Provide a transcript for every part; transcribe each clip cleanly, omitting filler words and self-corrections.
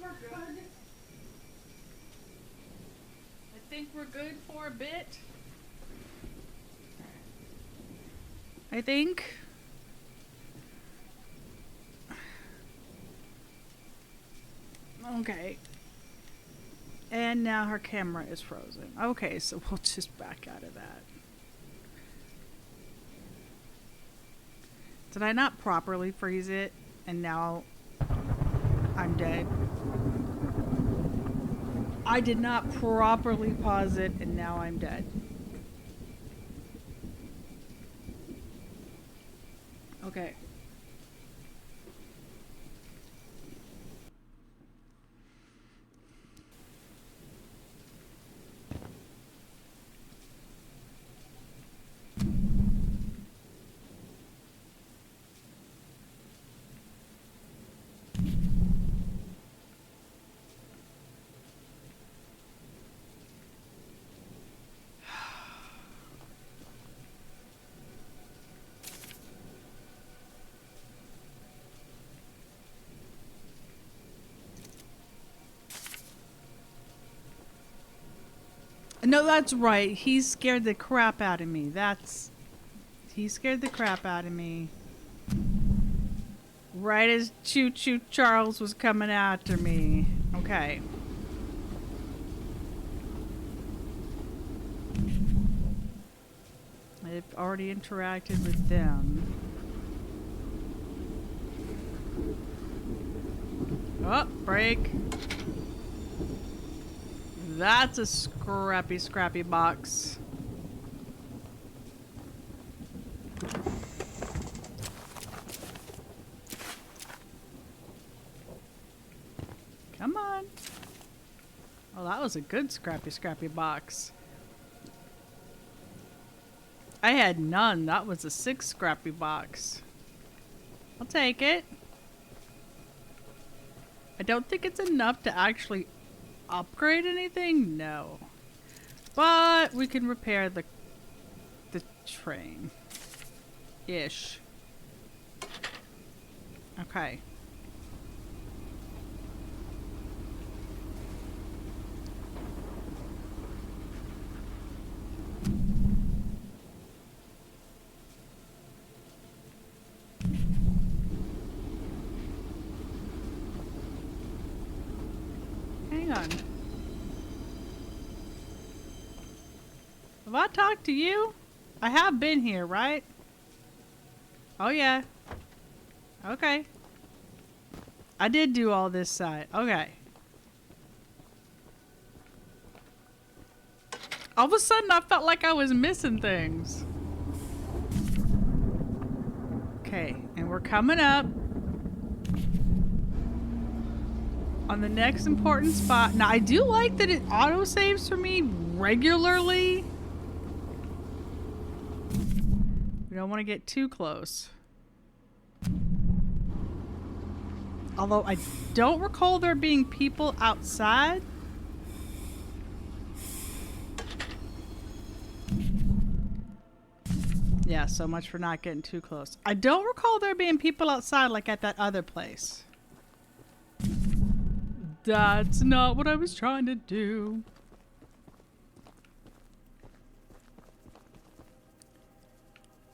we're good. I think we're good for a bit. I think. Okay. And now her camera is frozen. Okay, so we'll just back out of that. Did I not properly freeze it? And now I'm dead. I did not properly pause it, and now I'm dead. Okay. No, that's right. He scared the crap out of me. He scared the crap out of me. Right as Choo Choo Charles was coming after me. Okay. I've already interacted with them. Oh, break. That's a scrappy box. Come on. Oh, that was a good scrappy box. I had none. That was a 6 scrappy box. I'll take it. I don't think it's enough to actually upgrade anything. No. But we can repair the train. Ish. Okay. Hang on. Have I talked to you? I have been here, right? Oh, yeah. Okay. I did do all this side. Okay. All of a sudden, I felt like I was missing things. Okay, and we're coming up on the next important spot. Now, I do like that it auto-saves for me regularly. We don't want to get too close. Although I don't recall there being people outside. Yeah, so much for not getting too close. I don't recall there being people outside like at that other place. That's not what I was trying to do.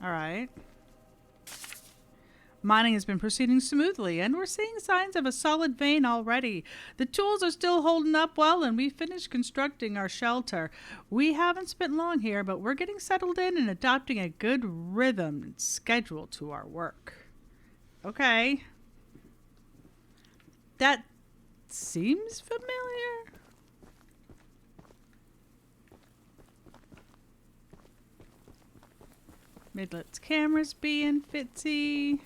All right. Mining has been proceeding smoothly, and we're seeing signs of a solid vein already. The tools are still holding up well, and we finished constructing our shelter. We haven't spent long here, but we're getting settled in and adopting a good rhythm and schedule to our work. Okay. That seems familiar. Midlet's cameras being fitzy.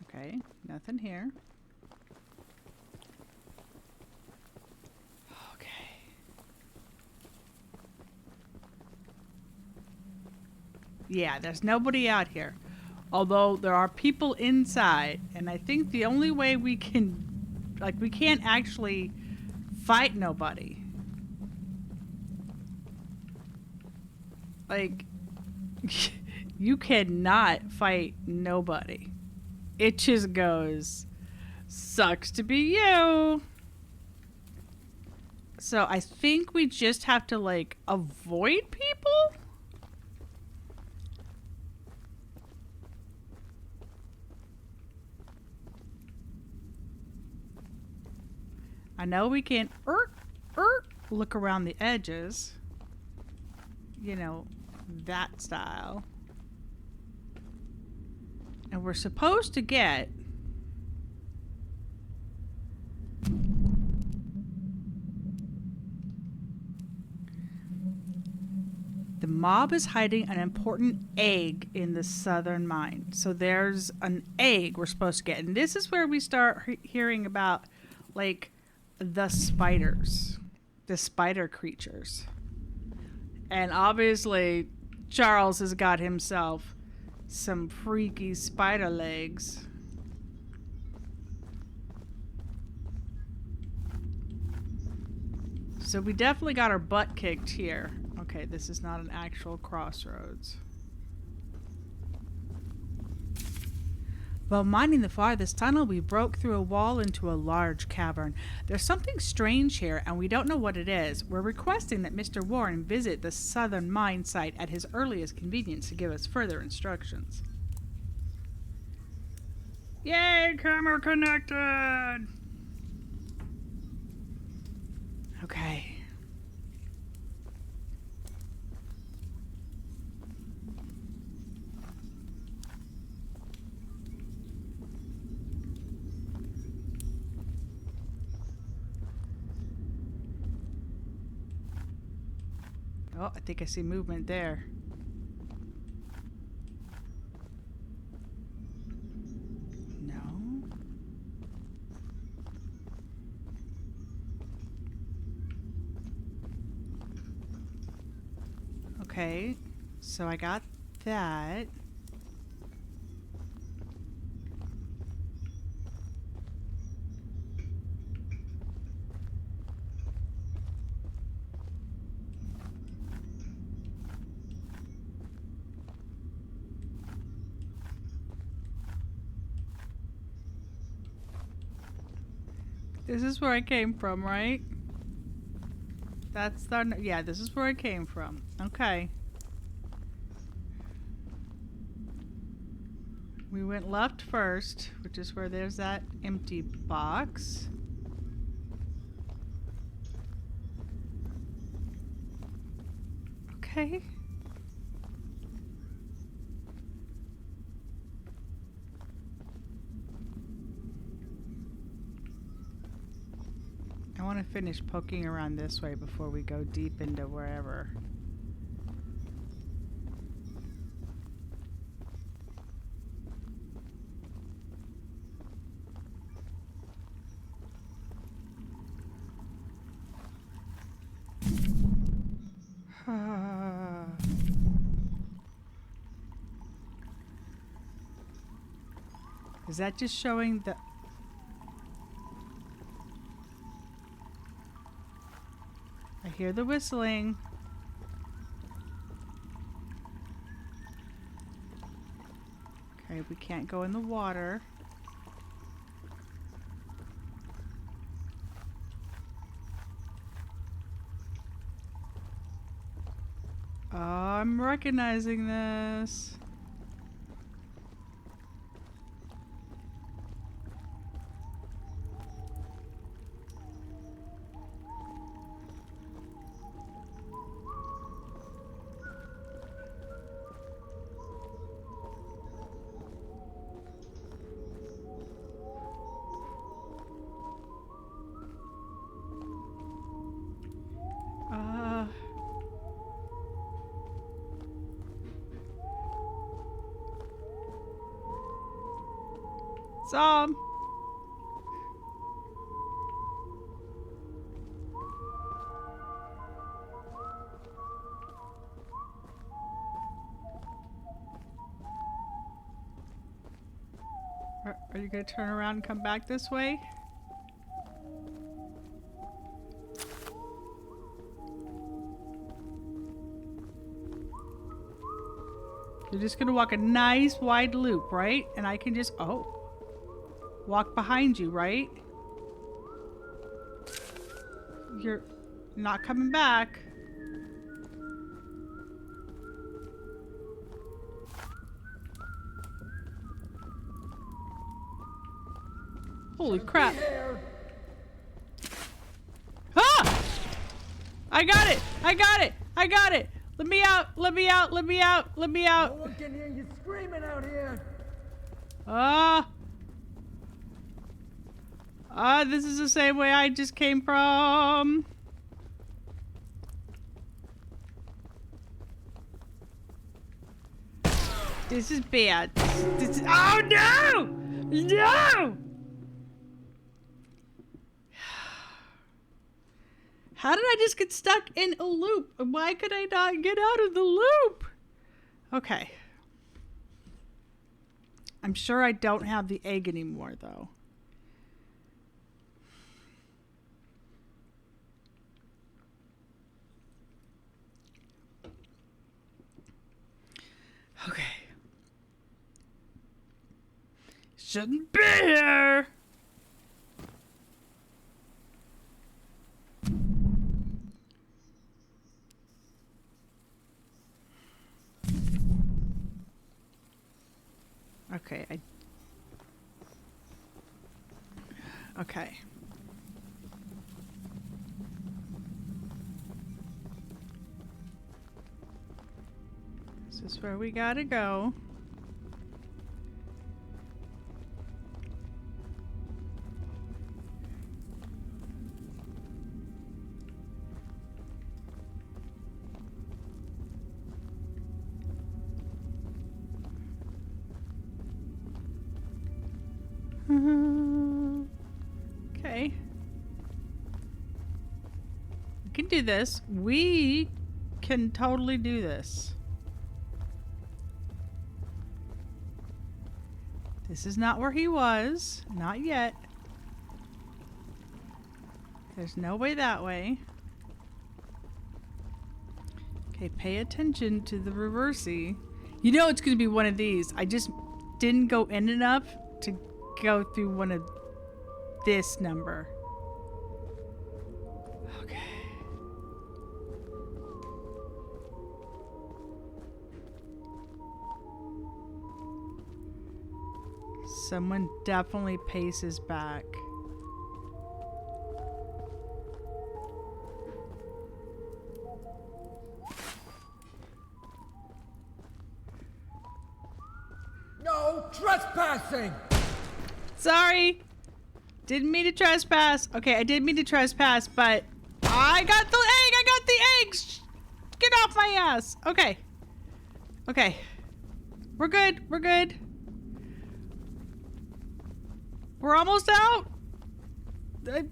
Okay, nothing here. Okay. Yeah, there's nobody out here. Although there are people inside, and I think the only way we can, like, we can't actually fight nobody. Like, you cannot fight nobody. It just goes, sucks to be you. So I think we just have to, like, avoid people? I know we can look around the edges. You know, that style. And we're supposed to get the mob is hiding an important egg in the southern mine. So there's an egg we're supposed to get. And this is where we start hearing about, like, the spiders. The spider creatures. And obviously, Charles has got himself some freaky spider legs. So we definitely got our butt kicked here. Okay, this is not an actual crossroads. While mining the farthest tunnel, we broke through a wall into a large cavern. There's something strange here, and we don't know what it is. We're requesting that Mr. Warren visit the southern mine site at his earliest convenience to give us further instructions. Yay, camera connected! Okay. Oh, I think I see movement there. No. Okay, so I got that. This is where I came from, right? That's the... Yeah, this is where I came from. Okay. We went left first, which is where there's that empty box. Okay. I want to finish poking around this way before we go deep into wherever. Is that just showing the... I hear the whistling. Okay, we can't go in the water. Oh, I'm recognizing this. Some. Are you going to turn around and come back this way? You're just gonna walk a nice wide loop, right? And I can just, walk behind you, right? You're not coming back. Holy crap. Ah! I got it! I got it! I got it! Let me out! Let me out! Let me out! Let me out! No one can hear you screaming out here. This is the same way I just came from. This is bad. This is, oh no! No! How did I just get stuck in a loop? Why could I not get out of the loop? Okay. I'm sure I don't have the egg anymore, though. Okay. Shouldn't be here! Okay, okay. This is where we gotta go. Okay. We can do this. We can totally do this. This is not where he was. Not yet. There's no way that way. Okay, pay attention to the reversey. You know it's going to be one of these. I just didn't go in enough to go through one of this number. Okay. Someone definitely paces back. No trespassing. Sorry. Didn't mean to trespass. Okay, I did mean to trespass, but I got the egg. I got the eggs. Get off my ass. Okay. Okay. We're good. We're good. We're almost out. I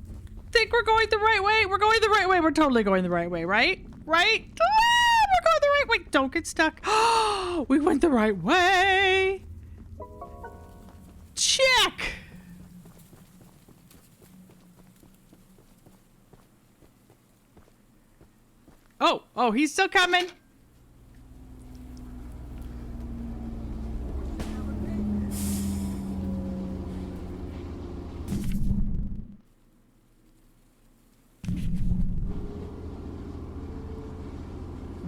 think we're going the right way. We're going the right way. We're totally going the right way, right? Right? Ah, we're going the right way. Don't get stuck. Oh, we went the right way. Check. Oh, he's still coming.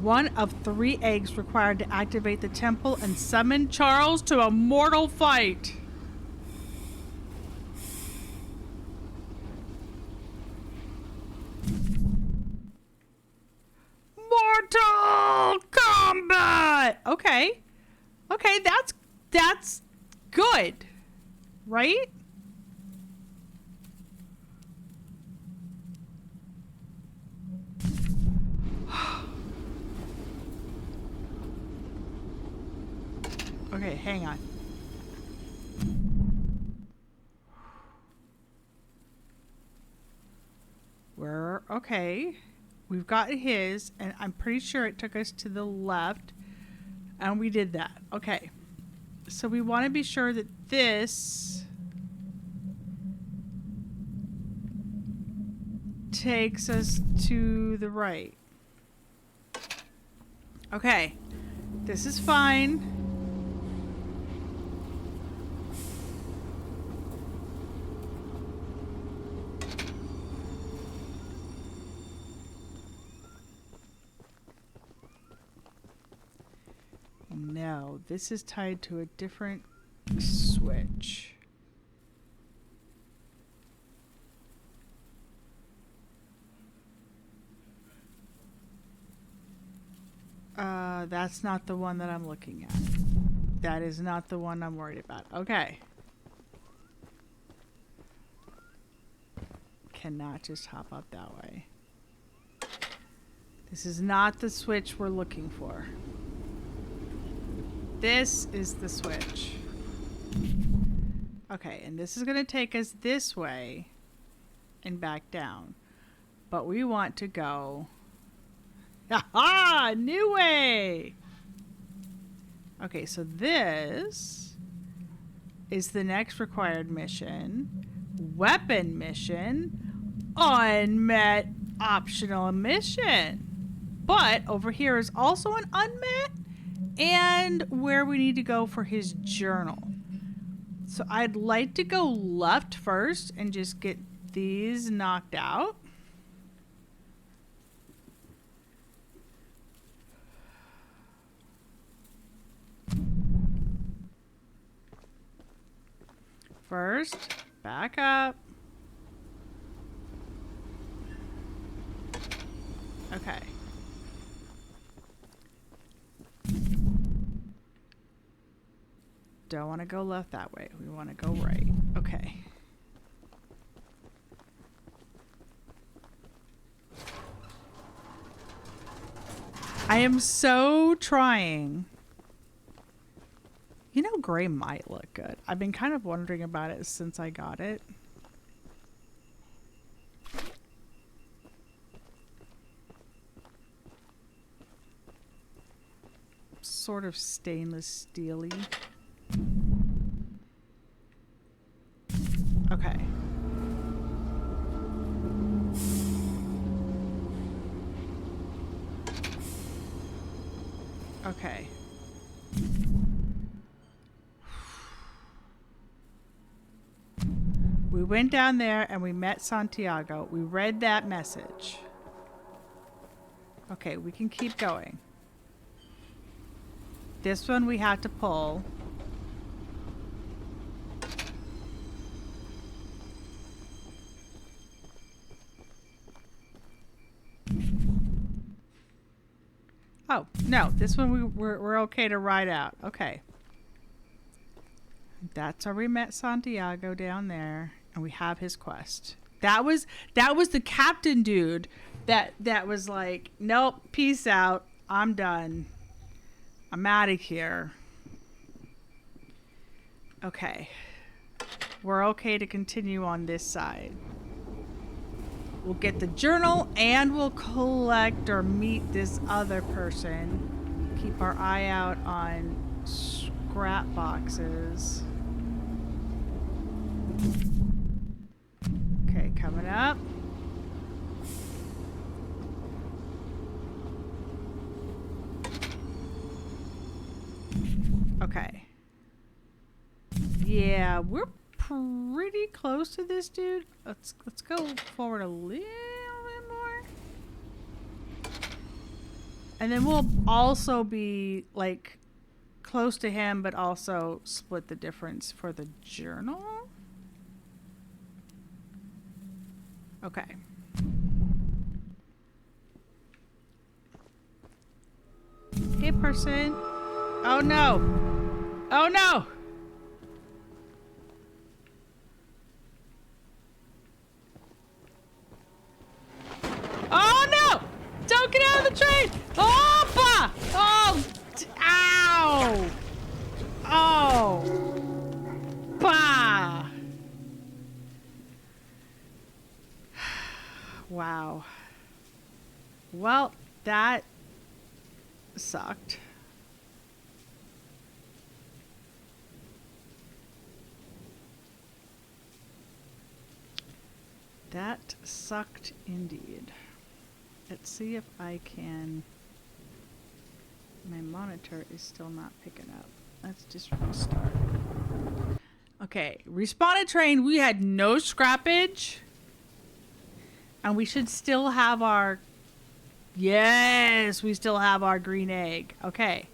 One of 3 eggs required to activate the temple and summon Charles to a mortal fight. Mortal combat. Okay. Okay, that's good. Right? Okay, hang on. We're okay. We've got his, and I'm pretty sure it took us to the left, and we did that. Okay. So we want to be sure that this takes us to the right. Okay. This is fine. this is tied to a different switch. That's not the one that I'm looking at. That is not the one I'm worried about. Okay. Cannot just hop up that way. This is not the switch we're looking for. This is the switch. Okay, and this is going to take us this way and back down. But we want to go... Aha! New way! Okay, so this is the next required mission. Weapon mission. Unmet optional mission. But over here is also an unmet and where we need to go for his journal. So I'd like to go left first and just get these knocked out. First, back up. Okay. Don't want to go left that way. We want to go right. Okay. I am so trying. You know, gray might look good. I've been kind of wondering about it since I got it. Sort of stainless steely. Okay. Okay. We went down there and we met Santiago. We read that message. Okay, we can keep going. This one we had to pull. Oh, no. This one we're okay to ride out. Okay. That's where we met Santiago down there. And we have his quest. That was the captain dude that was like, nope, peace out. I'm done. I'm out of here. Okay. We're okay to continue on this side. We'll get the journal and we'll collect or meet this other person. Keep our eye out on scrap boxes. Okay, coming up. Okay. Yeah, we're pretty close to this dude. Let's go forward a little bit more. And then we'll also be like close to him, but also split the difference for the journal. Okay. Hey, person. Oh no. Oh no. Oh no! Don't get out of the train! Oh, bah! Oh! Ow! Oh! Bah! Wow. Well, that sucked. That sucked indeed. Let's see if I can... My monitor is still not picking up. Let's just restart. Okay, respawted train. We had no scrappage. And we should still have our... Yes, we still have our green egg. Okay.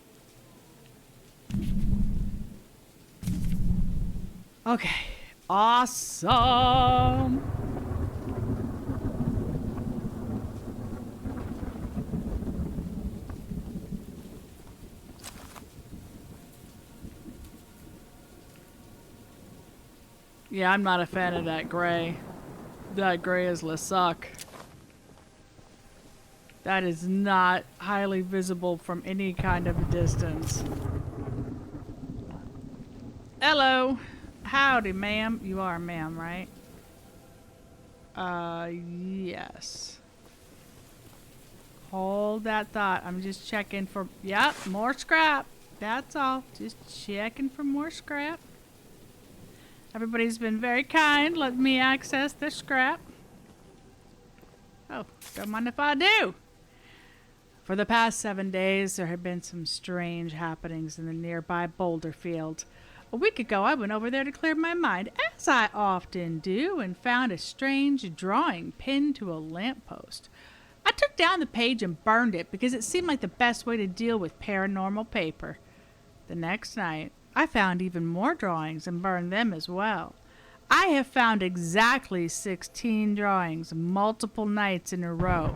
Okay. Awesome. Yeah, I'm not a fan of that gray. That gray is Le Suck. That is not highly visible from any kind of a distance. Hello. Howdy, ma'am. You are a ma'am, right? Yes. Hold that thought. I'm just checking for... Yep, more scrap. That's all. Just checking for more scrap. Everybody's been very kind. Let me access the scrap. Oh, don't mind if I do. For the past 7 days, there have been some strange happenings in the nearby boulder field. A week ago, I went over there to clear my mind, as I often do, and found a strange drawing pinned to a lamppost. I took down the page and burned it because it seemed like the best way to deal with paranormal paper. The next night, I found even more drawings and burned them as well. I have found exactly 16 drawings multiple nights in a row,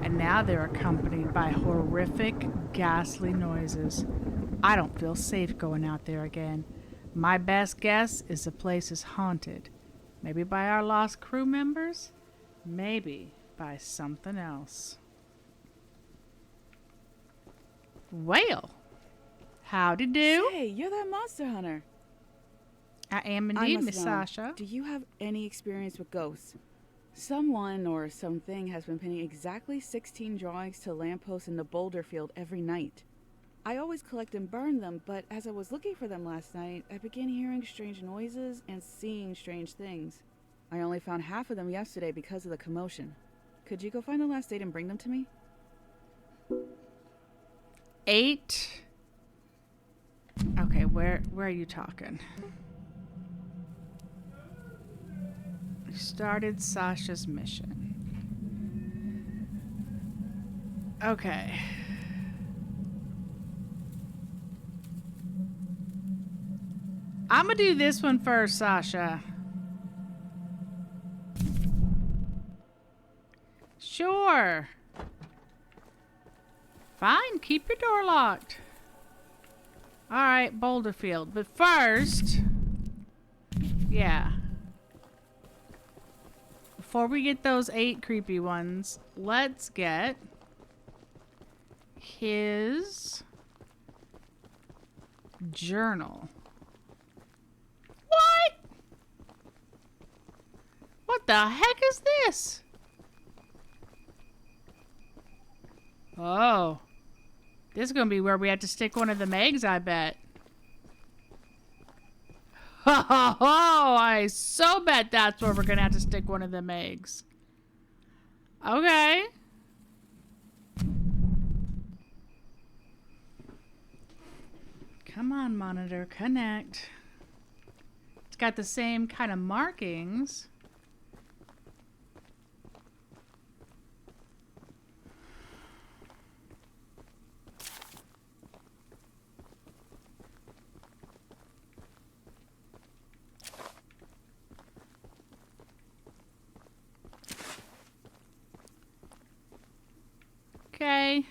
and now they're accompanied by horrific, ghastly noises. I don't feel safe going out there again. My best guess is the place is haunted. Maybe by our lost crew members? Maybe by something else. Well, howdy do. Hey, you're that monster hunter. I am I indeed, must Miss know, Sasha. do you have any experience with ghosts? Someone or something has been pinning exactly 16 drawings to lampposts in the boulder field every night. I always collect and burn them, but as I was looking for them last night, I began hearing strange noises and seeing strange things. I only found half of them yesterday because of the commotion. Could you go find the last date and bring them to me? 8. Okay, where are you talking? We started Sasha's mission. Okay. I'm gonna do this one first, Sasha. Sure. Fine, keep your door locked. Alright, Boulderfield. But first... Yeah. Before we get those 8 creepy ones, let's get... his... journal. What? What the heck is this? Oh. This is going to be where we have to stick one of the eggs, I bet. Ho ho ho! I so bet that's where we're going to have to stick one of them eggs. Okay. Come on, monitor, connect. It's got the same kind of markings. Okay.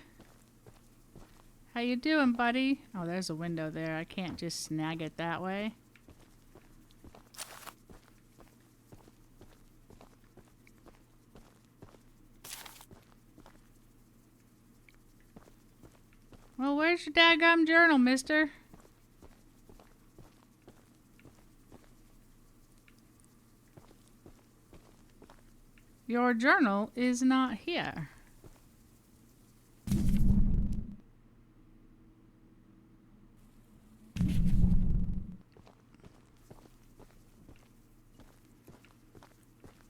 How you doing, buddy? Oh, there's a window there. I can't just snag it that way. Well, where's your daggum journal, mister? Your journal is not here.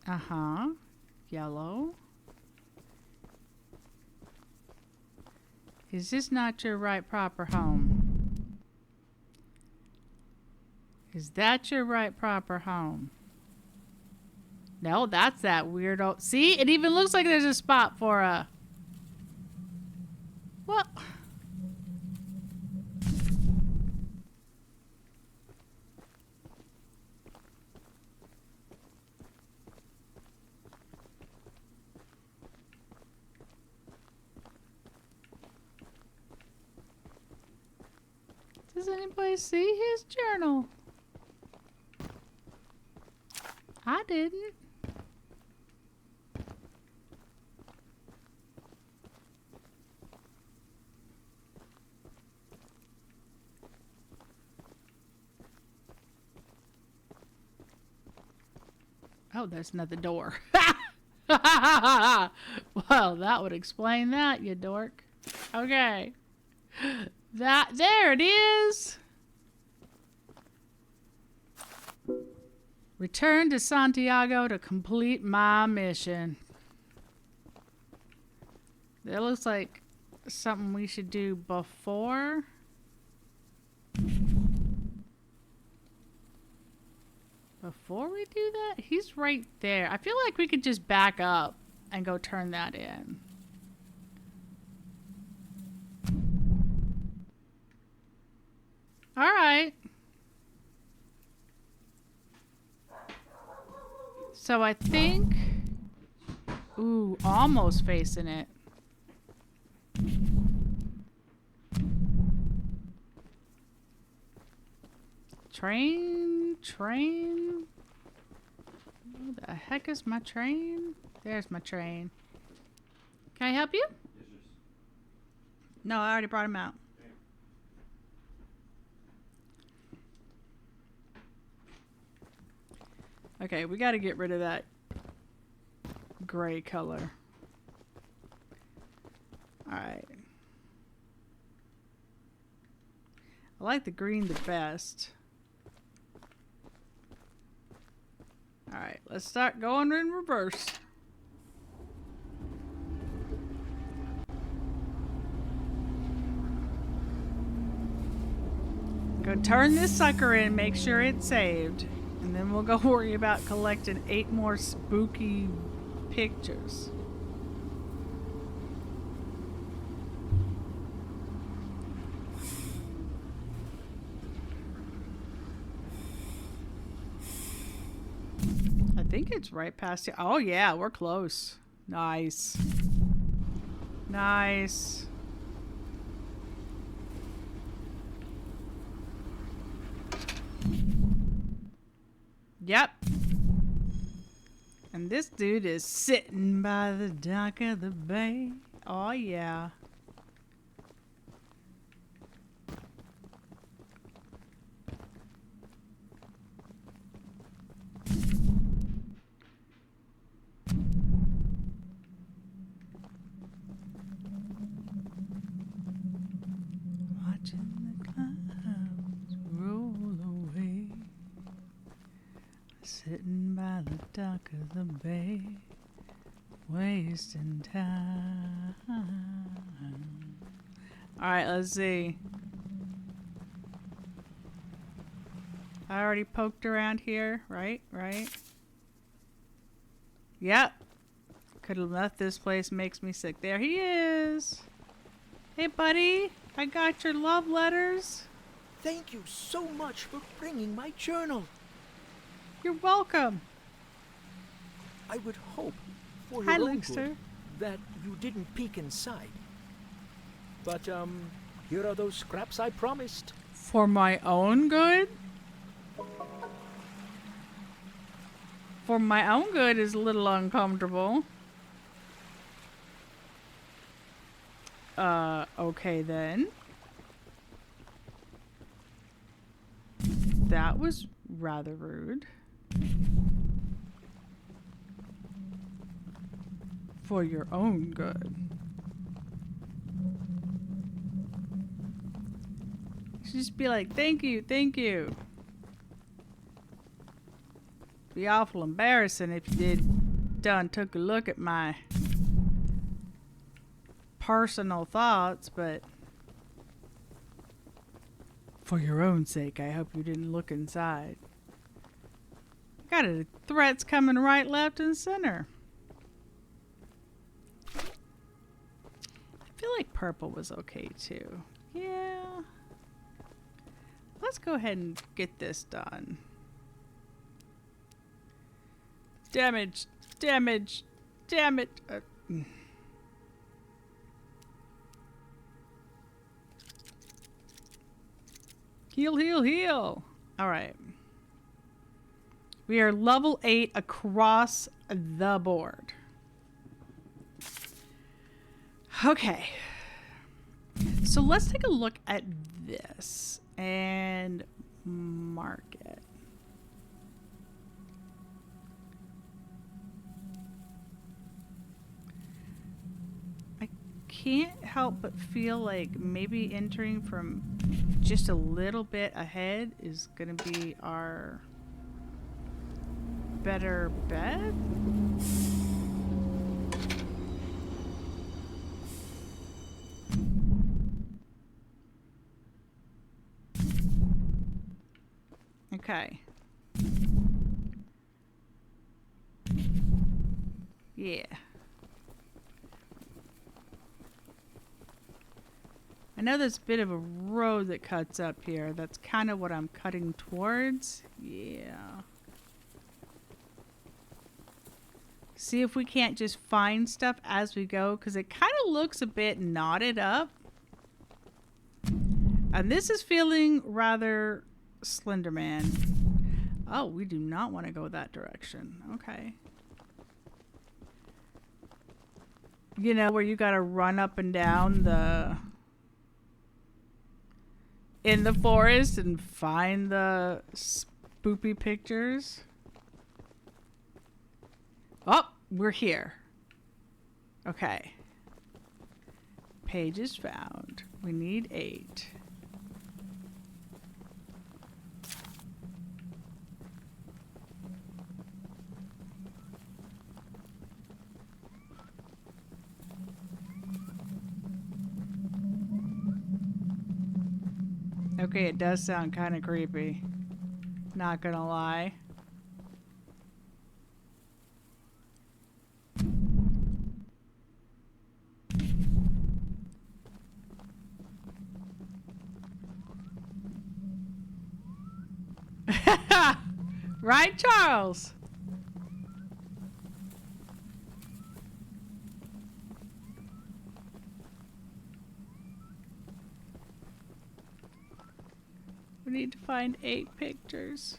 Uh-huh. Yellow. Is this not your right proper home? Is that your right proper home? No, that's that weird old... See? It even looks like there's a spot for a... Well... Does anybody see his journal? I didn't. Oh, there's another door. Well, that would explain that, you dork. Okay. There it is. Return to Santiago to complete my mission. That looks like something we should do before. Before we do that? He's right there. I feel like we could just back up and go turn that in. All right. So I think... Ooh, almost facing it. Train. Where the heck is my train? There's my train. Can I help you? No, I already brought him out. Okay, we got to get rid of that gray color. Alright. I like the green the best. Alright, let's start going in reverse. Go turn this sucker in, make sure it's saved. And then we'll go worry about collecting 8 more spooky pictures. I think it's right past here. Oh yeah, we're close. Nice. Nice. Yep. And this dude is sitting by the dock of the bay. Oh yeah. Watching the clouds roll away, sitting by the dock of the bay, wasting time. Alright, let's see. I already poked around here, right? Right? Yep. Could have left this place, makes me sick. There he is. Hey, buddy. I got your love letters. Thank you so much for bringing my journal. You're welcome. I would hope, for Hi, your own Luxor. good, that you didn't peek inside. But, here are those scraps I promised. For my own good? For my own good is a little uncomfortable. Okay then. That was rather rude. For your own good. You should just be like, thank you, thank you. Be awful embarrassing if you took a look at my personal thoughts, but for your own sake, I hope you didn't look inside. Got a threats coming right, left, and center. I feel like purple was okay too. Yeah. Let's go ahead and get this done. Damage, damage, damage. Heal, heal, heal. All right. We are level 8 across the board. Okay. So let's take a look at this and mark it. I can't help but feel like maybe entering from just a little bit ahead is going to be our better bet. Okay. Yeah. I know there's a bit of a road that cuts up here. That's kind of what I'm cutting towards. Yeah. See if we can't just find stuff as we go, because it kind of looks a bit knotted up. And this is feeling rather Slenderman. Oh, we do not want to go that direction. Okay. You know, where you gotta run up and down in the forest and find the spoopy pictures. Oh, we're here. Okay. Page is found. We need 8. Okay, it does sound kind of creepy. Not gonna lie. Right, Charles? We need to find 8 pictures.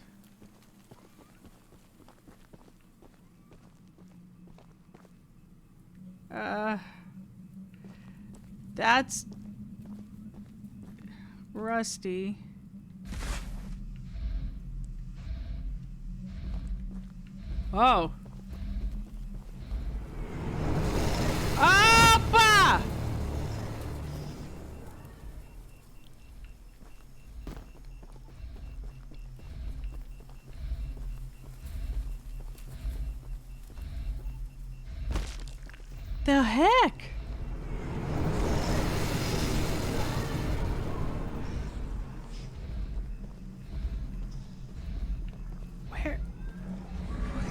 That's rusty. Oh. Appa! The heck?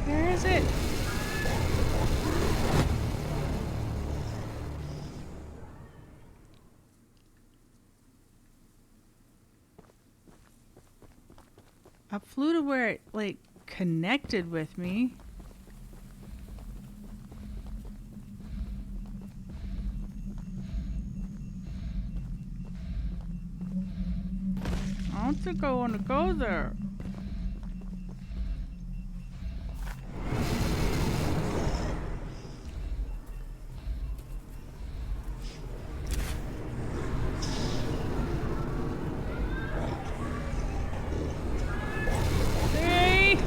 Where is it? I flew to where it, like, connected with me. I don't think I want to go there. See?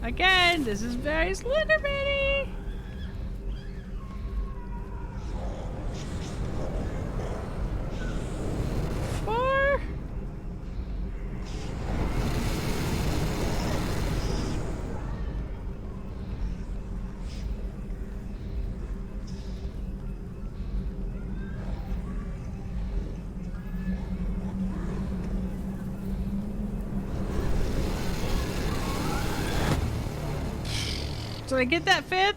Again, this is very Slenderman-y. Did I get that 5th?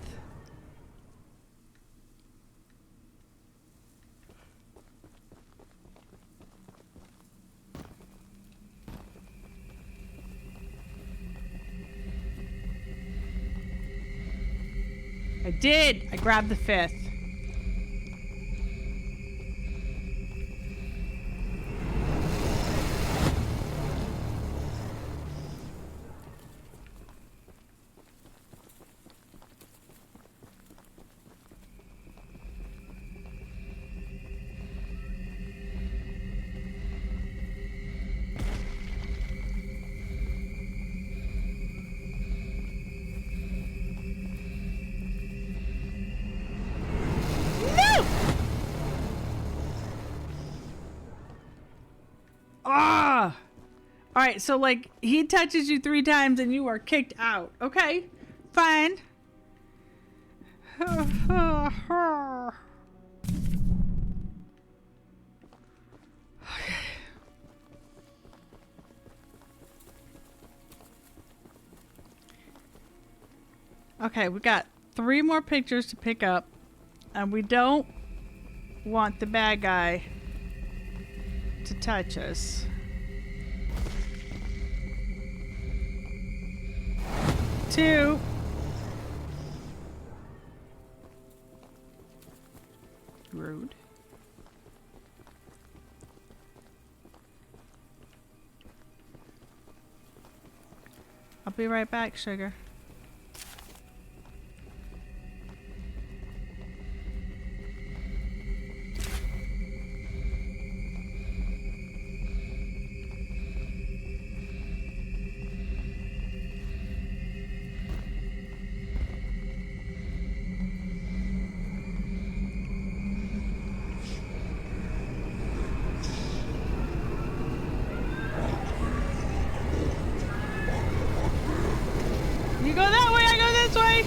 I did! I grabbed the 5th. All right, so like he touches you 3 times and you are kicked out. Okay, fine. Okay, we got 3 more pictures to pick up, and we don't want the bad guy to touch us. Two. Rude. I'll be right back, sugar. You go that way, I go this way.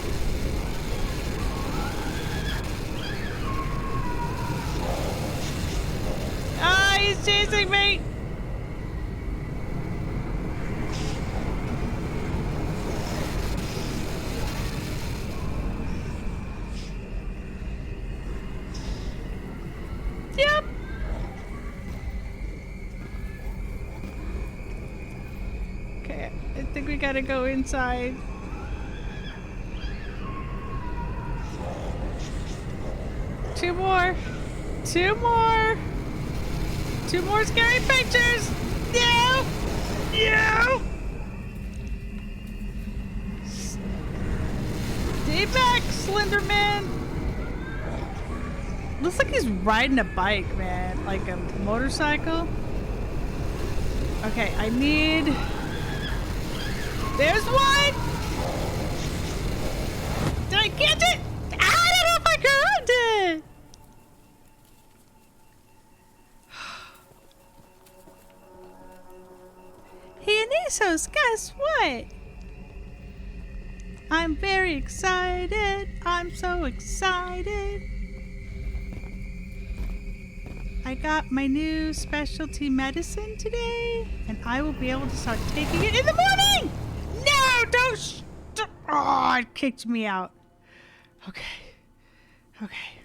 Ah, he's chasing me. Yep. Okay, I think we gotta go inside. Two more. 2 more. 2 more scary pictures. No. No. Stay back, Slenderman. Looks like he's riding a bike, man. Like a motorcycle. Okay, I need... There's one. Did I get it? I don't know if I grabbed it. Hey, Anisos, guess what? I'm very excited. I'm so excited. I got my new specialty medicine today, and I will be able to start taking it in the morning. No, don't. Oh, it kicked me out. Okay. Okay.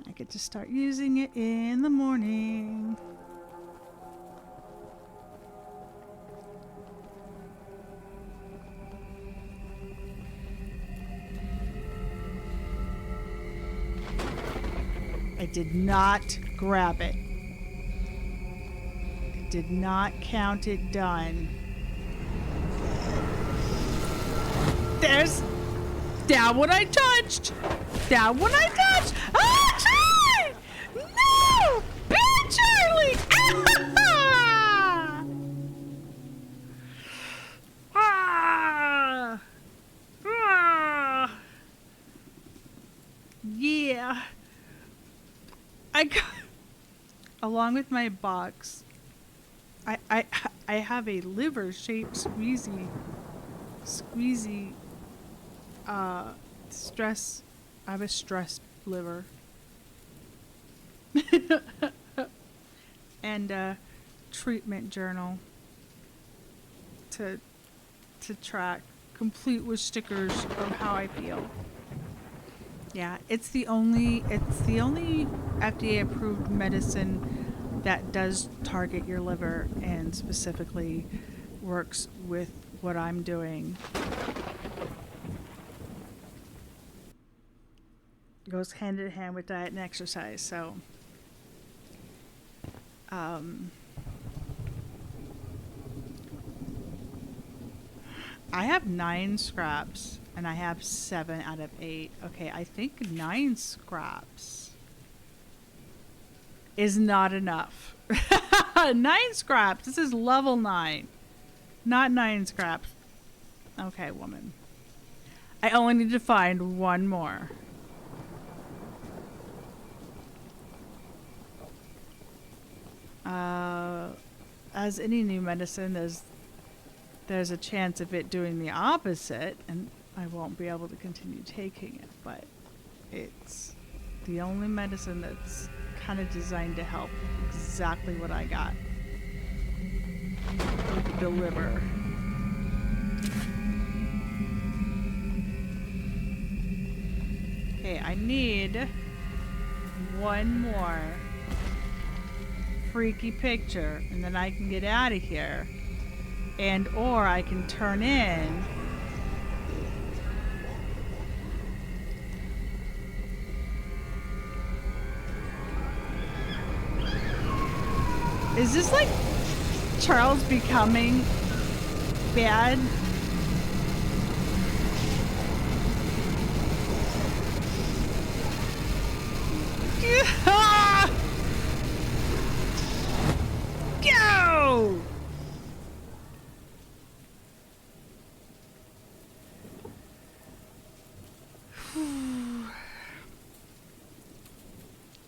I get to start using it in the morning. I did not grab it. I did not count it done. There's that one I touched. That one I touched. Ah, Charlie! No! Bad Charlie! Ah! Ah! Ah! Yeah. I got, along with my box, I have a liver-shaped squeezy stress. I have a stress liver. And a treatment journal to track, complete with stickers of how I feel. Yeah, it's the only FDA approved medicine that does target your liver and specifically works with what I'm doing. Goes hand in hand with diet and exercise. So I have 9 scraps and I have 7 out of 8. Okay, I think 9 scraps is not enough. 9 scraps. This is level 9. Not 9 scraps. Okay, woman. I only need to find 1 more. as any new medicine, there's a chance of it doing the opposite, and I won't be able to continue taking it. But it's the only medicine that's kind of designed to help exactly what I got with the liver. Okay, I need one more freaky picture, and then I can get out of here. And or I can turn in Is this like Charles becoming bad? Go!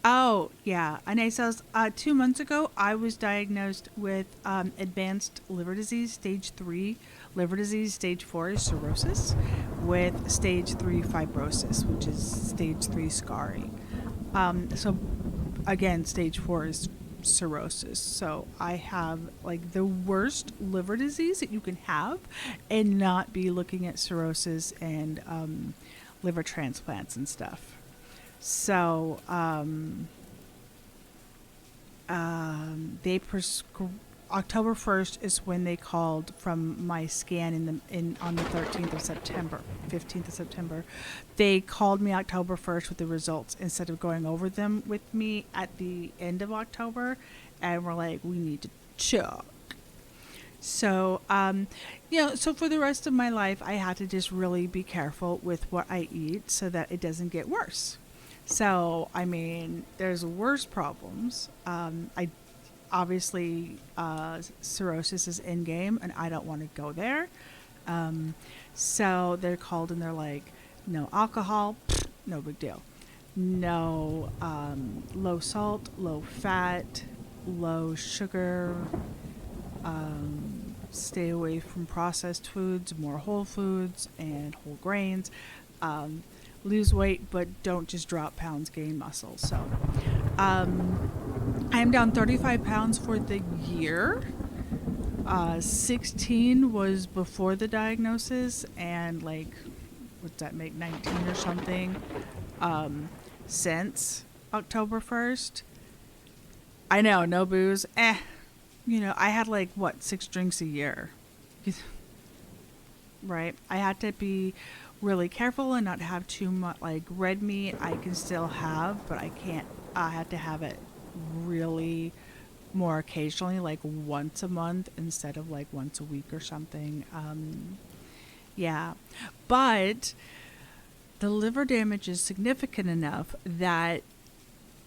Oh, yeah. And so 2 months ago, I was diagnosed with advanced liver disease, stage 3 liver disease, stage 4 is cirrhosis, with stage 3 fibrosis, which is stage 3 scarring. So, again, stage 4 is cirrhosis. So I have like the worst liver disease that you can have and not be looking at cirrhosis and liver transplants and stuff. So October 1st is when they called from my scan on the 13th of September, 15th of September. They called me October 1st with the results instead of going over them with me at the end of October, and we're like, we need to check. So, so for the rest of my life, I had to just really be careful with what I eat so that it doesn't get worse. So, I mean, there's worse problems. Obviously, cirrhosis is in game, and I don't want to go there. So they're called, and they're like, no alcohol, no big deal. No low salt, low fat, low sugar. Stay away from processed foods, more whole foods and whole grains. Lose weight, but don't just drop pounds, gain muscle. So I am down 35 pounds for the year. 16 was before the diagnosis, and like, what's that make, 19 or something since October 1st. I know, no booze. I had like, 6 drinks a year. Right? I had to be really careful and not have too much. Like red meat I can still have, but I can't. I had to have it really more occasionally, like once a month instead of like once a week or something. Yeah, but the liver damage is significant enough that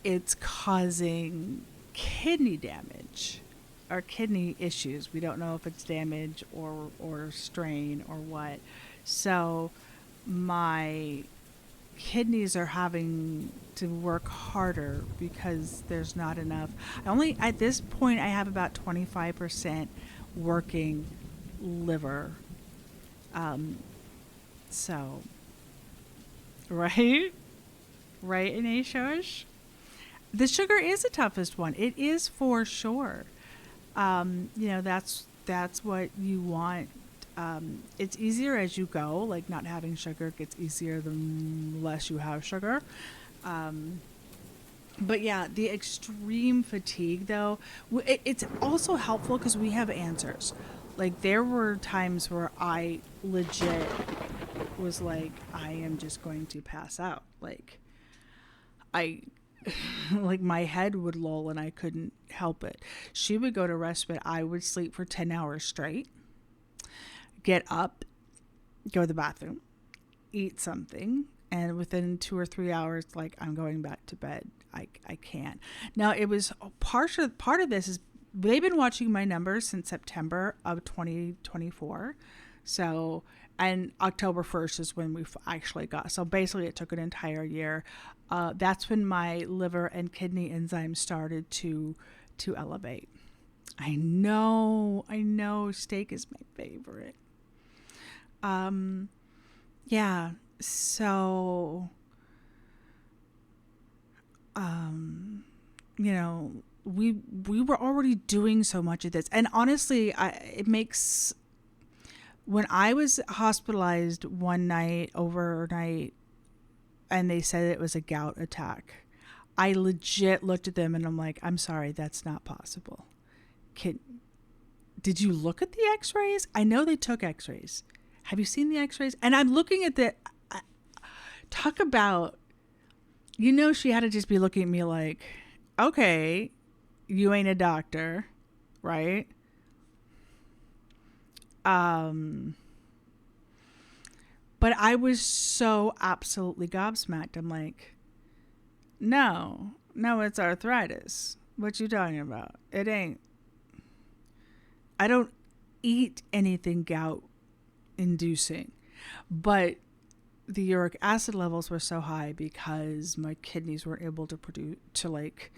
it's causing kidney damage or kidney issues. We don't know if it's damage or strain or what. So my kidneys are having to work harder because there's not enough. At this point, I have about 25% working liver. So, right? Right, Ineshosh? The sugar is the toughest one. It is for sure. That's what you want. It's easier as you go, like not having sugar gets easier the less you have sugar. But yeah, the extreme fatigue though, it's also helpful because we have answers. Like there were times where I legit was like, I am just going to pass out. Like like my head would lull and I couldn't help it. She would go to respite. I would sleep for 10 hours straight. Get up, go to the bathroom, eat something, and within 2 or 3 hours, like I'm going back to bed. I can't. Now it was part of this is they've been watching my numbers since September of 2024. So, and October 1st is when we actually got. So basically, it took an entire year. That's when my liver and kidney enzymes started to elevate. I know, steak is my favorite. Um, yeah, so, um, you know, we were already doing so much of this, and honestly, it makes when I was hospitalized one night overnight, and they said it was a gout attack. I legit looked at them and I'm like, I'm sorry, that's not possible. Can Did you look at the X-rays? I know they took X-rays. Have you seen the X-rays? And I'm looking at the talk about. She had to just be looking at me like, okay, you ain't a doctor, right? Um, but I was so absolutely gobsmacked. I'm like, no, it's arthritis. What you talking about? It ain't. I don't eat anything gout inducing, but the uric acid levels were so high because my kidneys weren't able to produce to like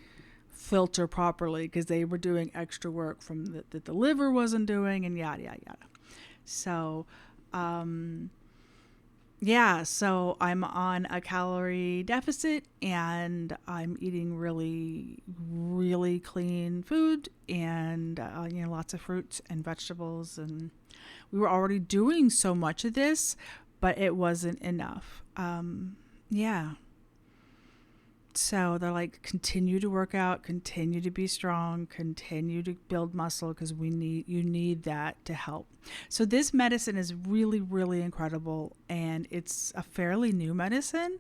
filter properly because they were doing extra work from that the liver wasn't doing, and yada yada yada. So yeah, so I'm on a calorie deficit and I'm eating really, really clean food and, lots of fruits and vegetables. And we were already doing so much of this, but it wasn't enough. Yeah. So they're like, continue to work out, continue to be strong, continue to build muscle because you need that to help. So this medicine is really, really incredible, and it's a fairly new medicine,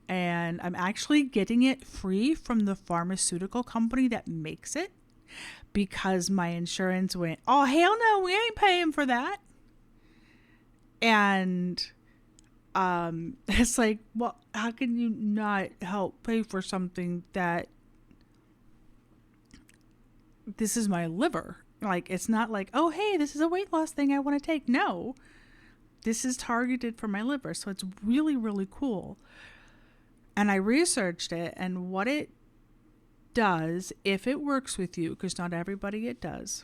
and I'm actually getting it free from the pharmaceutical company that makes it because my insurance went, oh hell no, we ain't paying for that. And it's like, well, how can you not help pay for something that this is my liver? Like, it's not like, oh, hey, this is a weight loss thing I want to take. No, this is targeted for my liver. So it's really, really cool. And I researched it, and what it does, if it works with you, because not everybody it does,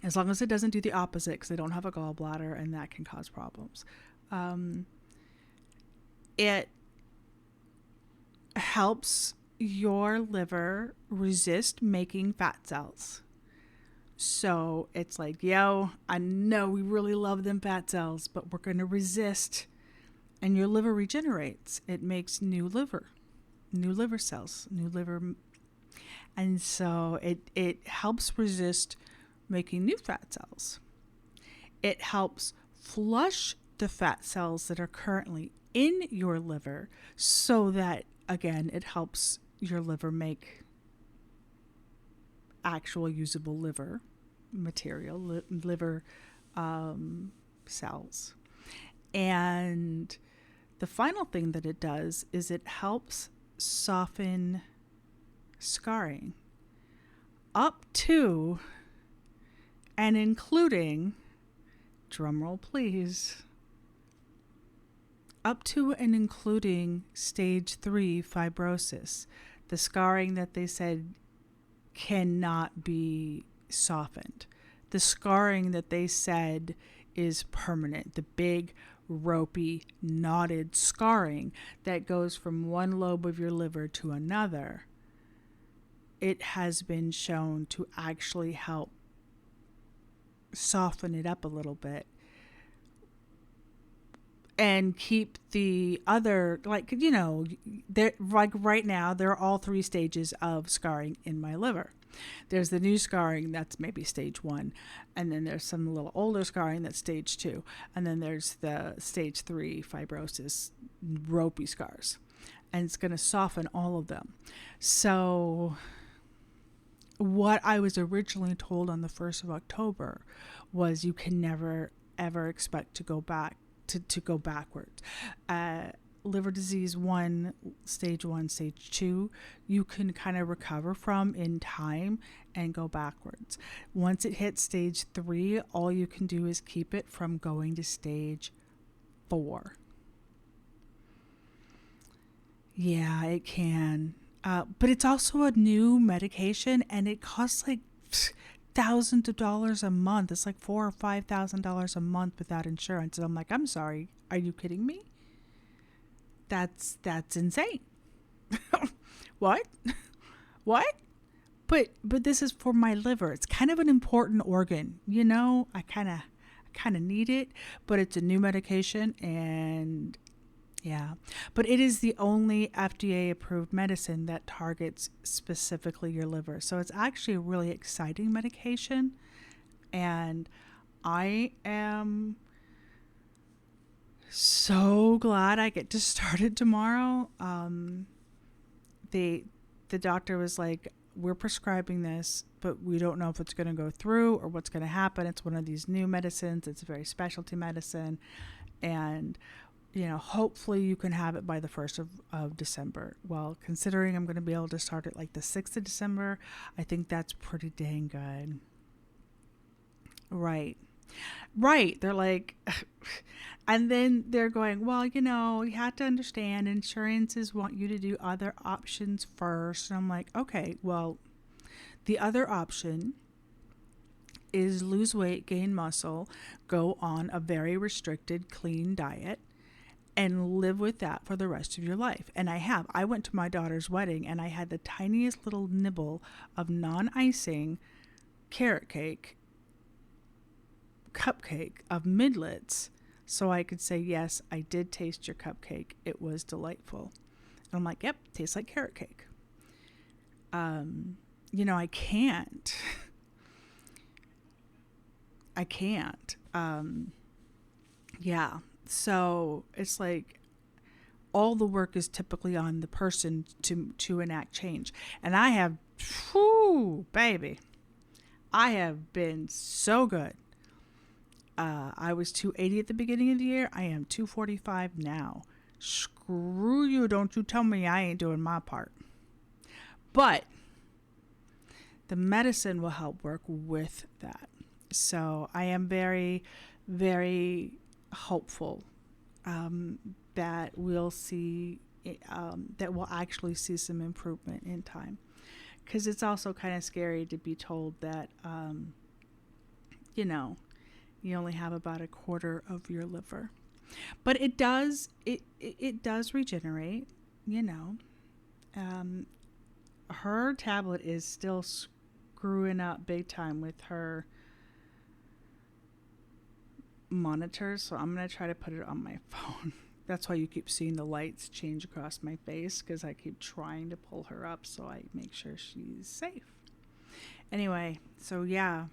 as long as it doesn't do the opposite, because they don't have a gallbladder and that can cause problems. It helps your liver resist making fat cells. So it's like, yo, I know we really love them fat cells, but we're going to resist. And your liver regenerates. It makes new liver cells, new liver. And so it helps resist making new fat cells. It helps flush the fat cells that are currently in your liver so that, again, it helps your liver make actual usable liver material, liver cells. And the final thing that it does is it helps soften scarring up to and including, drumroll please, up to and including stage 3 fibrosis, the scarring that they said cannot be softened. The scarring that they said is permanent, the big, ropey, knotted scarring that goes from one lobe of your liver to another. It has been shown to actually help soften it up a little bit and keep the other, like, there, like right now, there are all 3 stages of scarring in my liver. There's the new scarring that's maybe stage 1, and then there's some little older scarring that's stage 2, and then there's the stage 3 fibrosis, ropey scars, and it's going to soften all of them. So what I was originally told on the 1st of October was you can never ever expect to go back to go backwards. Liver disease 1, stage 2, you can kind of recover from in time and go backwards. Once it hits stage 3, all you can do is keep it from going to stage 4. Yeah, it can. But it's also a new medication, and it costs like thousands of dollars a month. It's like $4,000 or $5,000 a month without insurance. And I'm like, I'm sorry, are you kidding me? That's insane. What? What? But this is for my liver. It's kind of an important organ, you know. I kind of need it, but it's a new medication, and yeah. But it is the only FDA approved medicine that targets specifically your liver. So it's actually a really exciting medication, and I am so glad I get to start it tomorrow. The doctor was like, we're prescribing this, but we don't know if it's going to go through or what's going to happen. It's one of these new medicines. It's a very specialty medicine. And, you know, hopefully you can have it by the 1st of December. Well, considering I'm going to be able to start it like the 6th of December, I think that's pretty dang good. Right. They're like, and then they're going, well, you know, you have to understand insurances want you to do other options first. And I'm like, okay, well, the other option is lose weight, gain muscle, go on a very restricted, clean diet, and live with that for the rest of your life. And I have. I went to my daughter's wedding and I had the tiniest little nibble of non-icing carrot cake cupcake of Midlets, so I could say, yes, I did taste your cupcake. It was delightful. And I'm like, yep, tastes like carrot cake. You know, I can't. Yeah. So it's like all the work is typically on the person to enact change. And I have, baby, I have been so good. I was 280 at the beginning of the year. I am 245 now. Screw you. Don't you tell me I ain't doing my part. But the medicine will help work with that. So I am very, very hopeful that we'll see, that we'll actually see some improvement in time. Because it's also kind of scary to be told that, you know, you only have about a quarter of your liver. But it does regenerate, you know. Her tablet is still screwing up big time with her monitor, so I'm going to try to put it on my phone. That's why you keep seeing the lights change across my face, because I keep trying to pull her up so I make sure she's safe. Anyway, so yeah.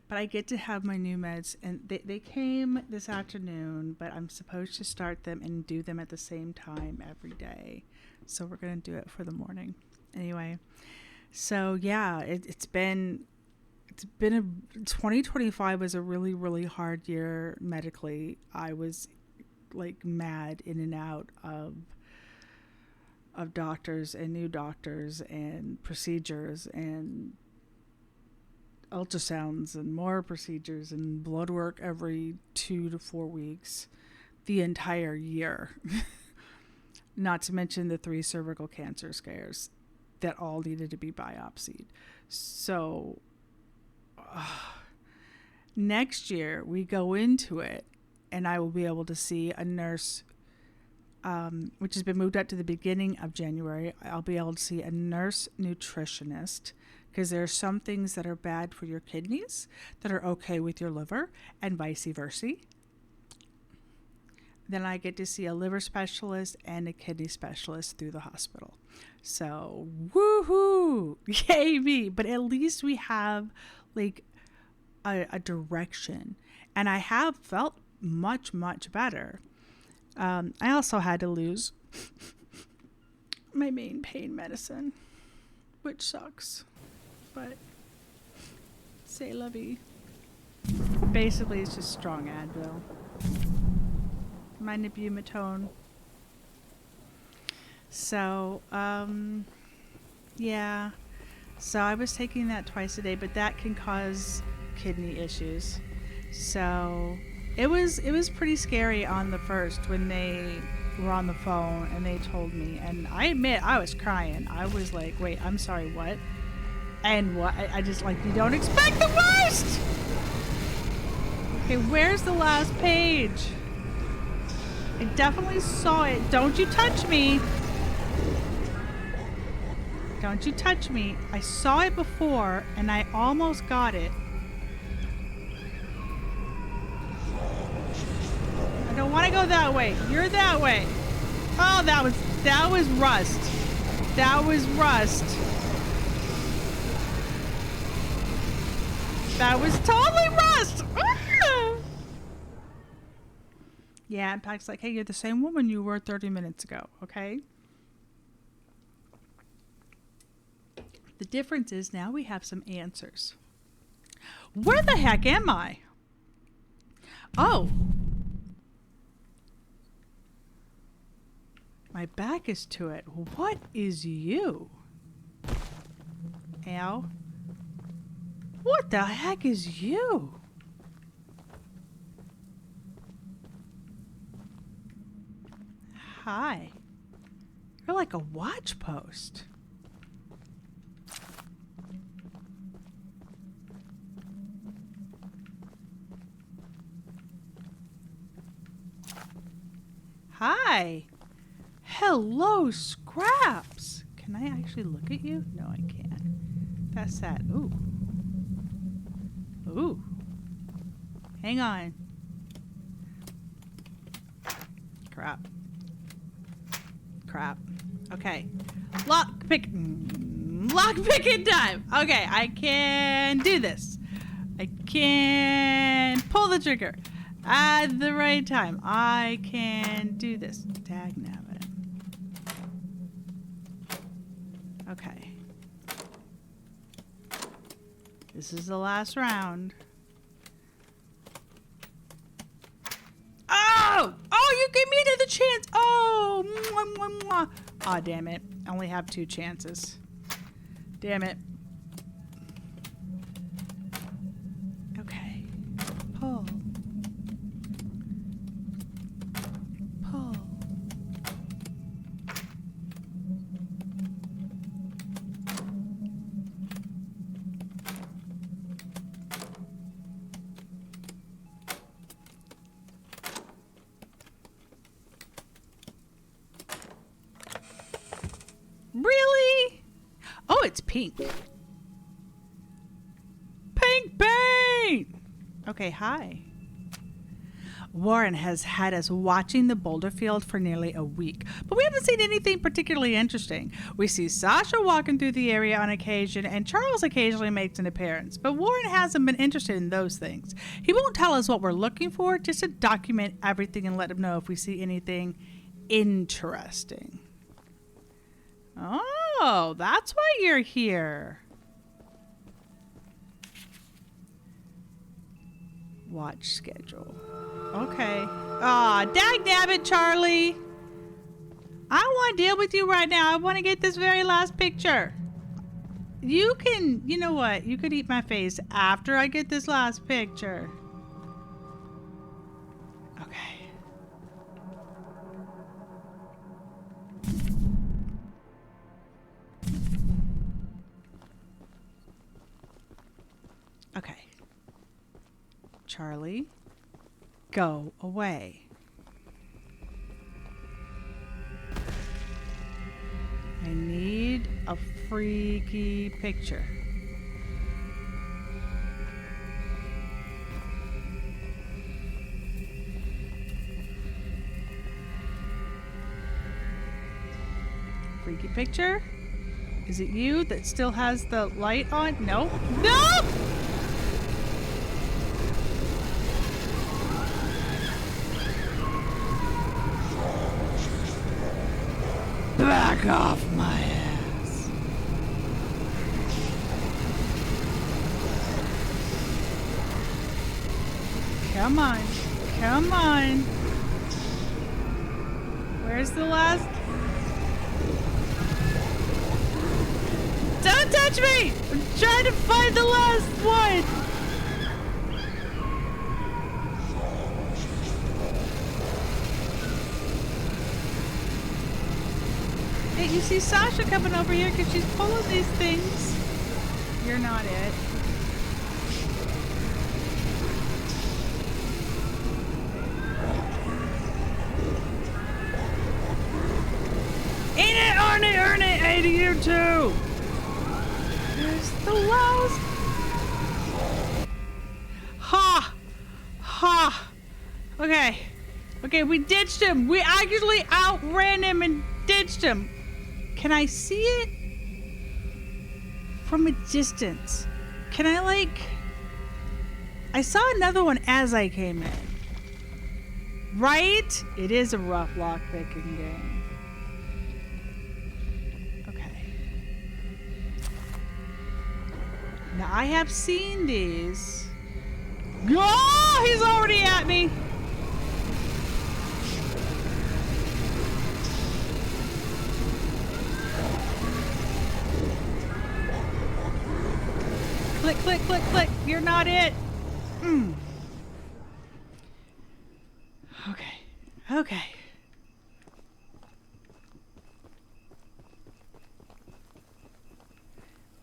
But I get to have my new meds, and they came this afternoon, but I'm supposed to start them and do them at the same time every day. So we're going to do it for the morning. Anyway, so yeah, it's been 2025 was a really, really hard year medically. I was like mad in and out of doctors and new doctors and procedures and ultrasounds and more procedures and blood work every 2 to 4 weeks the entire year. Not to mention the 3 cervical cancer scares that all needed to be biopsied. So next year we go into it and I will be able to see a nurse, which has been moved up to the beginning of January. I'll be able to see a nurse nutritionist, because there are some things that are bad for your kidneys that are okay with your liver, and vice versa. Then I get to see a liver specialist and a kidney specialist through the hospital. So, woohoo! Yay me! But at least we have like a direction. And I have felt much, much better. I also had to lose my main pain medicine, which sucks. But c'est la vie. Basically, it's just strong Advil. My Nebumetone. So, yeah. So I was taking that twice a day, but that can cause kidney issues. So it was pretty scary on the first when they were on the phone and they told me, and I admit I was crying. I was like, wait, I'm sorry, what? And what? I just like, you don't expect the worst! Okay, where's the last page? I definitely saw it. Don't you touch me. Don't you touch me. I saw it before and I almost got it. I don't want to go that way. You're that way. Oh, that was rust. That was rust. That was totally rust. Yeah, and Pac's like, hey, you're the same woman you were 30 minutes ago, okay? The difference is now we have some answers. Where the heck am I? Oh. My back is to it. What is you? Ow. What the heck is you? Hi. You're like a watch post. Hi. Hello, Scraps. Can I actually look at you? No, I can't. That's that. Ooh. Ooh. Hang on. Crap. Crap. Okay. Lock picking time. Okay, I can do this. I can pull the trigger at the right time. I can do this. Dagnabbit. Okay. This is the last round. Oh! Oh, you gave me another chance. Oh! Mwah, mwah, mwah. Aw, damn it. I only have 2 chances. Damn it. Okay. Pull. Pull. Really? Oh, it's pink. Pink paint! Okay, hi. Warren has had us watching the boulder field for nearly a week, but we haven't seen anything particularly interesting. We see Sasha walking through the area on occasion, and Charles occasionally makes an appearance, but Warren hasn't been interested in those things. He won't tell us what we're looking for, just to document everything and let him know if we see anything interesting. Oh, that's why you're here. Watch schedule. Okay. Aw, dagnabbit, Charlie. I don't want to deal with you right now. I want to get this very last picture. You can, you know what? You could eat my face after I get this last picture. Okay. Okay. Charlie, go away. I need a freaky picture. Freaky picture? Is it you that still has the light on? No. No! Back off my ass. Come on. Come on. Where's the last? Don't touch me! I'm trying to find the last one! Hey, you see Sasha coming over here because she's pulling these things. You're not it. Eat it, earn it, hey to you too. Here's the last. Ha! Ha! Okay. Okay, we ditched him. We actually outran him and ditched him. Can I see it? From a distance. Can I like... I saw another one as I came in. Right? It is a rough lockpicking game. Now, I have seen these. Oh, he's already at me. Click, click, click, click. You're not it. Okay. Okay.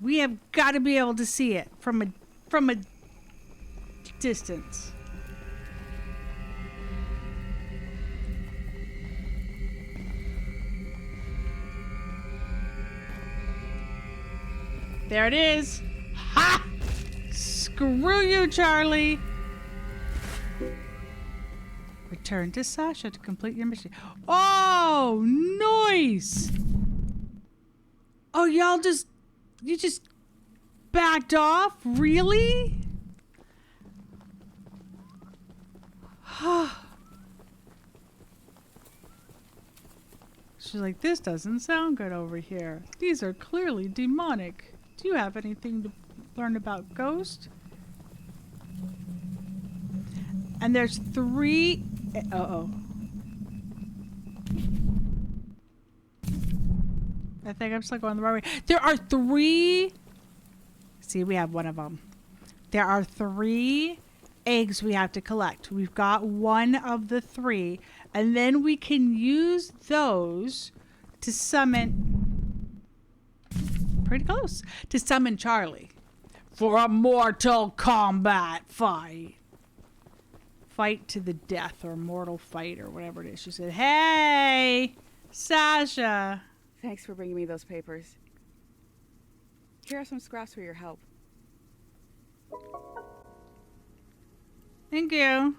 We have got to be able to see it from a distance. There it is. Ha! Screw you, Charlie. Return to Sasha to complete your mission. Oh, nice. Oh, you just backed off? Really? She's like, this doesn't sound good over here. These are clearly demonic. Do you have anything to learn about Ghost? And there's 3... Uh-oh. I think I'm still going the wrong way. There are 3... See, we have one of them. There are 3 eggs we have to collect. We've got one of the 3. And then we can use those to summon... Pretty close. To summon Charlie. For a mortal combat fight. Fight to the death or mortal fight or whatever it is. She said, hey, Sasha. Thanks for bringing me those papers. Here are some scraps for your help. Thank you.